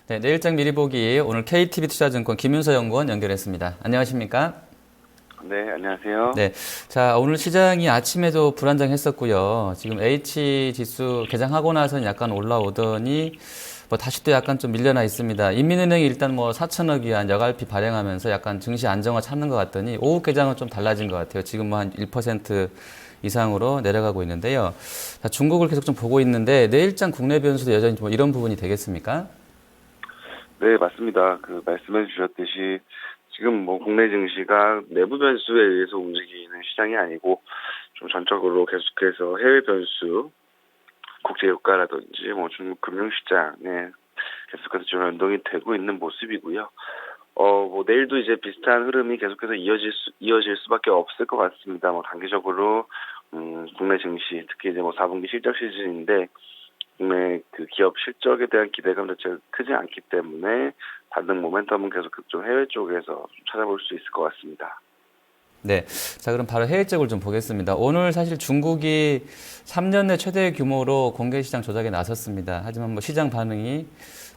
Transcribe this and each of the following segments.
네, 내일장 미리 보기 오늘 KTB 투자증권 김윤서 연구원 연결했습니다. 안녕하십니까? 네, 안녕하세요. 네, 자 오늘 시장이 아침에도 불안정했었고요. 지금 H 지수 개장하고 나서는 약간 올라오더니 뭐 다시 또 약간 좀 밀려나 있습니다. 인민은행이 일단 뭐 4천억 위안 여갈피 발행하면서 약간 증시 안정화 찾는 것 같더니 오후 개장은 좀 달라진 것 같아요. 지금 뭐 한 1% 이상으로 내려가고 있는데요. 자, 중국을 계속 좀 보고 있는데 내일장 국내 변수도 여전히 뭐 이런 부분이 되겠습니까? 네, 맞습니다. 말씀해 주셨듯이 지금 뭐 국내 증시가 내부 변수에 의해서 움직이는 시장이 아니고 좀 전적으로 계속해서 해외 변수, 국제 유가라든지 뭐 중국 금융시장에 계속해서 좀 연동이 되고 있는 모습이고요. 뭐 내일도 이제 비슷한 흐름이 계속해서 이어질 수밖에 없을 것 같습니다. 뭐 단기적으로 국내 증시 특히 이제 뭐 4분기 실적 시즌인데 국내 기업 실적에 대한 기대감 자체가 크지 않기 때문에 반등 모멘텀은 계속 좀 해외 쪽에서 좀 찾아볼 수 있을 것 같습니다. 네. 자, 그럼 바로 해외 쪽을 좀 보겠습니다. 오늘 사실 중국이 3년 내 최대 규모로 공개 시장 조작에 나섰습니다. 하지만 뭐 시장 반응이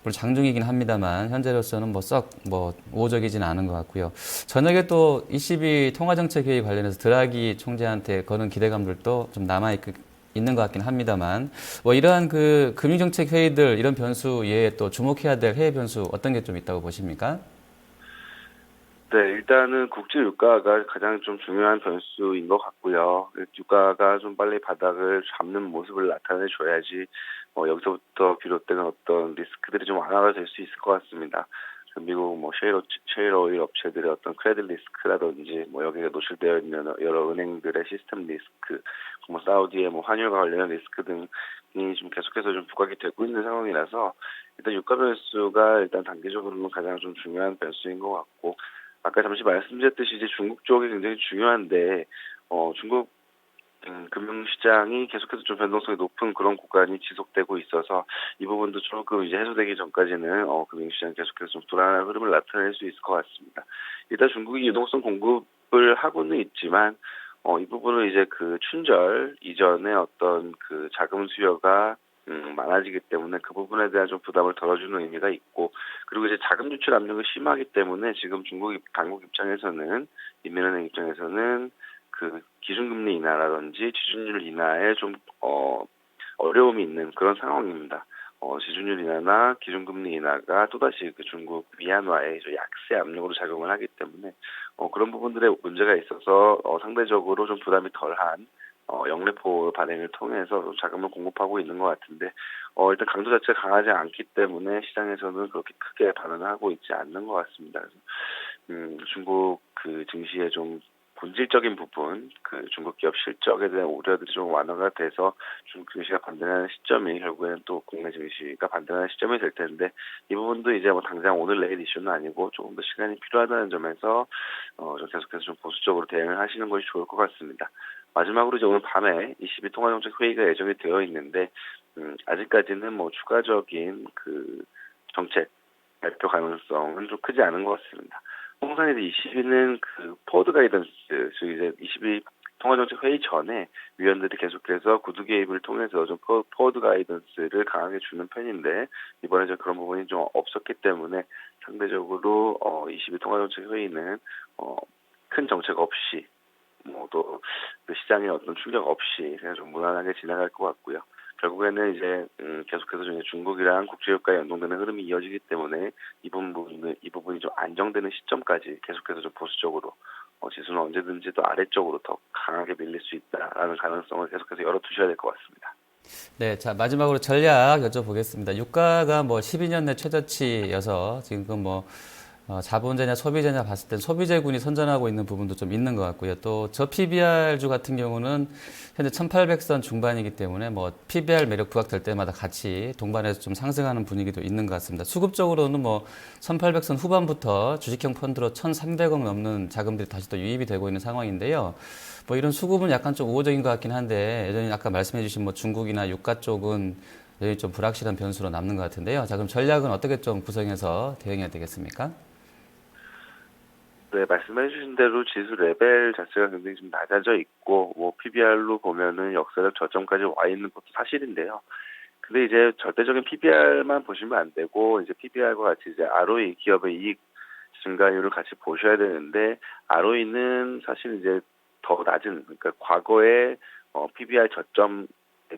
물론 장중이긴 합니다만 현재로서는 뭐 썩 뭐 우호적이지는 않은 것 같고요. 저녁에 또 ECB 통화정책회의 관련해서 드라기 총재한테 거는 기대감들도 좀 있는 것 같긴 합니다만 뭐 이러한 그 금융정책 회의들 이런 변수 외에 또 주목해야 될 해외 변수 어떤 게 좀 있다고 보십니까? 네, 일단은 국제 유가가 가장 좀 중요한 변수인 것 같고요. 유가가 좀 빨리 바닥을 잡는 모습을 나타내줘야지 여기서부터 비롯되는 어떤 리스크들이 좀 완화가 될 수 있을 것 같습니다. 미국 뭐 셰일 오일 업체들의 어떤 크레딧 리스크라든지 뭐 여기에 노출되어 있는 여러 은행들의 시스템 리스크, 뭐 사우디의 뭐 환율과 관련한 리스크 등이 좀 계속해서 좀 부각이 되고 있는 상황이라서 일단 유가 변수가 일단 단기적으로는 가장 좀 중요한 변수인 것 같고 아까 잠시 말씀드렸듯이 이제 중국 쪽이 굉장히 중요한데 중국 금융시장이 계속해서 좀 변동성이 높은 그런 구간이 지속되고 있어서 이 부분도 조금 이제 해소되기 전까지는 금융시장 계속해서 좀 불안한 흐름을 나타낼 수 있을 것 같습니다. 일단 중국이 유동성 공급을 하고는 있지만 이 부분은 이제 춘절 이전에 어떤 자금 수요가 많아지기 때문에 그 부분에 대한 좀 부담을 덜어주는 의미가 있고 그리고 이제 자금 유출 압력이 심하기 때문에 지금 당국 입장에서는 인민은행 입장에서는 기준금리 인하라든지 지준율 인하에 좀 어려움이 있는 그런 상황입니다. 지준율 인하나 기준금리 인하가 또다시 중국 위안화의 약세 압력으로 작용을 하기 때문에 그런 부분들의 문제가 있어서 상대적으로 좀 부담이 덜한 영래포 발행을 통해서 좀 자금을 공급하고 있는 것 같은데 일단 강도 자체가 강하지 않기 때문에 시장에서는 그렇게 크게 반응을 하고 있지 않는 것 같습니다. 그래서 중국 증시에 좀 본질적인 부분, 중국 기업 실적에 대한 우려들이 좀 완화가 돼서 중국 증시가 반등하는 시점이 결국에는 또 국내 증시가 반등하는 시점이 될 텐데 이 부분도 이제 뭐 당장 오늘 내일 이슈는 아니고 조금 더 시간이 필요하다는 점에서 좀 계속해서 좀 보수적으로 대응을 하시는 것이 좋을 것 같습니다. 마지막으로 이제 오늘 밤에 ECB 통화정책 회의가 예정이 되어 있는데 아직까지는 뭐 추가적인 정책 발표 가능성은 좀 크지 않은 것 같습니다. 통상 이제 ECB는 포워드 가이던스, 즉 이제 ECB 통화정책 회의 전에 위원들이 계속해서 구두 개입을 통해서 좀 포워드 가이던스를 강하게 주는 편인데 이번에 그런 부분이 좀 없었기 때문에 상대적으로 ECB 통화정책 회의는 큰 정책 없이 또 시장에 어떤 충격 없이 그냥 좀 무난하게 지나갈 것 같고요. 결국에는 이제 계속해서 이제 중국이랑 국제유가에 연동되는 흐름이 이어지기 때문에 이 부분이 좀 안정되는 시점까지 계속해서 좀 보수적으로 지수는 언제든지 또 아래쪽으로 더 강하게 밀릴 수 있다라는 가능성을 계속해서 열어두셔야 될 것 같습니다. 네, 자, 마지막으로 전략 여쭤보겠습니다. 유가가 뭐 12년 내 최저치여서 지금 뭐 자본주냐 소비주냐 봤을 땐 소비재군이 선전하고 있는 부분도 좀 있는 것 같고요. 또 저 PBR주 같은 경우는 현재 1800선 중반이기 때문에 뭐 PBR 매력 부각될 때마다 같이 동반해서 좀 상승하는 분위기도 있는 것 같습니다. 수급적으로는 뭐 1800선 후반부터 주식형 펀드로 1300억 넘는 자금들이 다시 또 유입이 되고 있는 상황인데요. 뭐 이런 수급은 약간 좀 우호적인 것 같긴 한데 여전히 아까 말씀해 주신 뭐 중국이나 유가 쪽은 여전히 좀 불확실한 변수로 남는 것 같은데요. 자, 그럼 전략은 어떻게 좀 구성해서 대응해야 되겠습니까? 네, 말씀해 주신 대로 지수 레벨 자체가 굉장히 좀 낮아져 있고, 뭐, PBR로 보면은 역사적 저점까지 와 있는 것도 사실인데요. 근데 이제 절대적인 PBR만 보시면 안 되고 이제 PBR과 같이 이제 ROE 기업의 이익 증가율을 같이 보셔야 되는데 ROE는 사실 이제 더 낮은 그러니까 과거의 PBR 저점에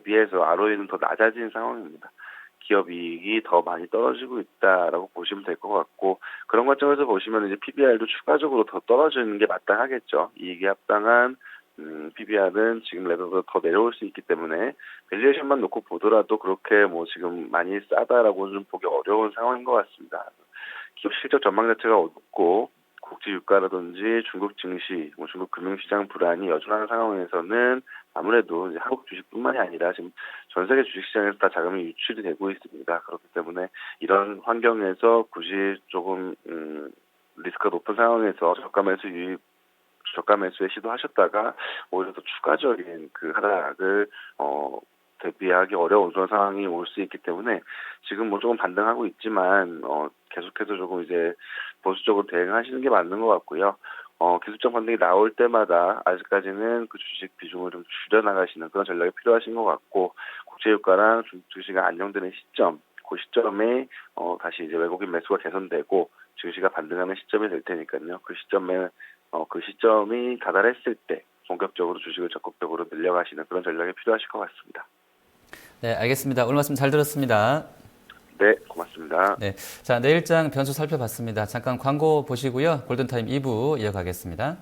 비해서 ROE는 더 낮아진 상황입니다. 기업 이익이 더 많이 떨어지고 있다라고 보시면 될 것 같고 그런 관점에서 보시면 이제 PBR도 추가적으로 더 떨어지는 게 마땅하겠죠. 이익에 합당한 PBR은 지금 레벨보다 더 내려올 수 있기 때문에 밸류에이션만 놓고 보더라도 그렇게 뭐 지금 많이 싸다라고 좀 보기 어려운 상황인 것 같습니다. 기업 실적 전망 자체가 어둡고 국제 유가라든지 중국 증시, 중국 금융시장 불안이 여전한 상황에서는 아무래도 이제 한국 주식뿐만이 아니라 지금 전 세계 주식시장에서 다 자금이 유출이 되고 있습니다. 그렇기 때문에 이런 환경에서 굳이 조금 리스크가 높은 상황에서 저가 매수에 시도하셨다가 오히려 더 추가적인 그 하락을 대비하기 어려운 그런 상황이 올 수 있기 때문에 지금 뭐 조금 반등하고 있지만 계속해서 조금 이제 보수적으로 대응하시는 게 맞는 것 같고요. 기술적 반등이 나올 때마다 아직까지는 그 주식 비중을 좀 줄여나가시는 그런 전략이 필요하신 것 같고 국제유가랑 증시가 안정되는 시점, 그 시점에 다시 이제 외국인 매수가 개선되고 증시가 반등하는 시점이 될 테니까요. 그 시점이 다다랐을 때 본격적으로 주식을 적극적으로 늘려가시는 그런 전략이 필요하실 것 같습니다. 네, 알겠습니다. 오늘 말씀 잘 들었습니다. 네, 고맙습니다. 네, 자, 내일장 변수 살펴봤습니다. 잠깐 광고 보시고요. 골든타임 2부 이어가겠습니다.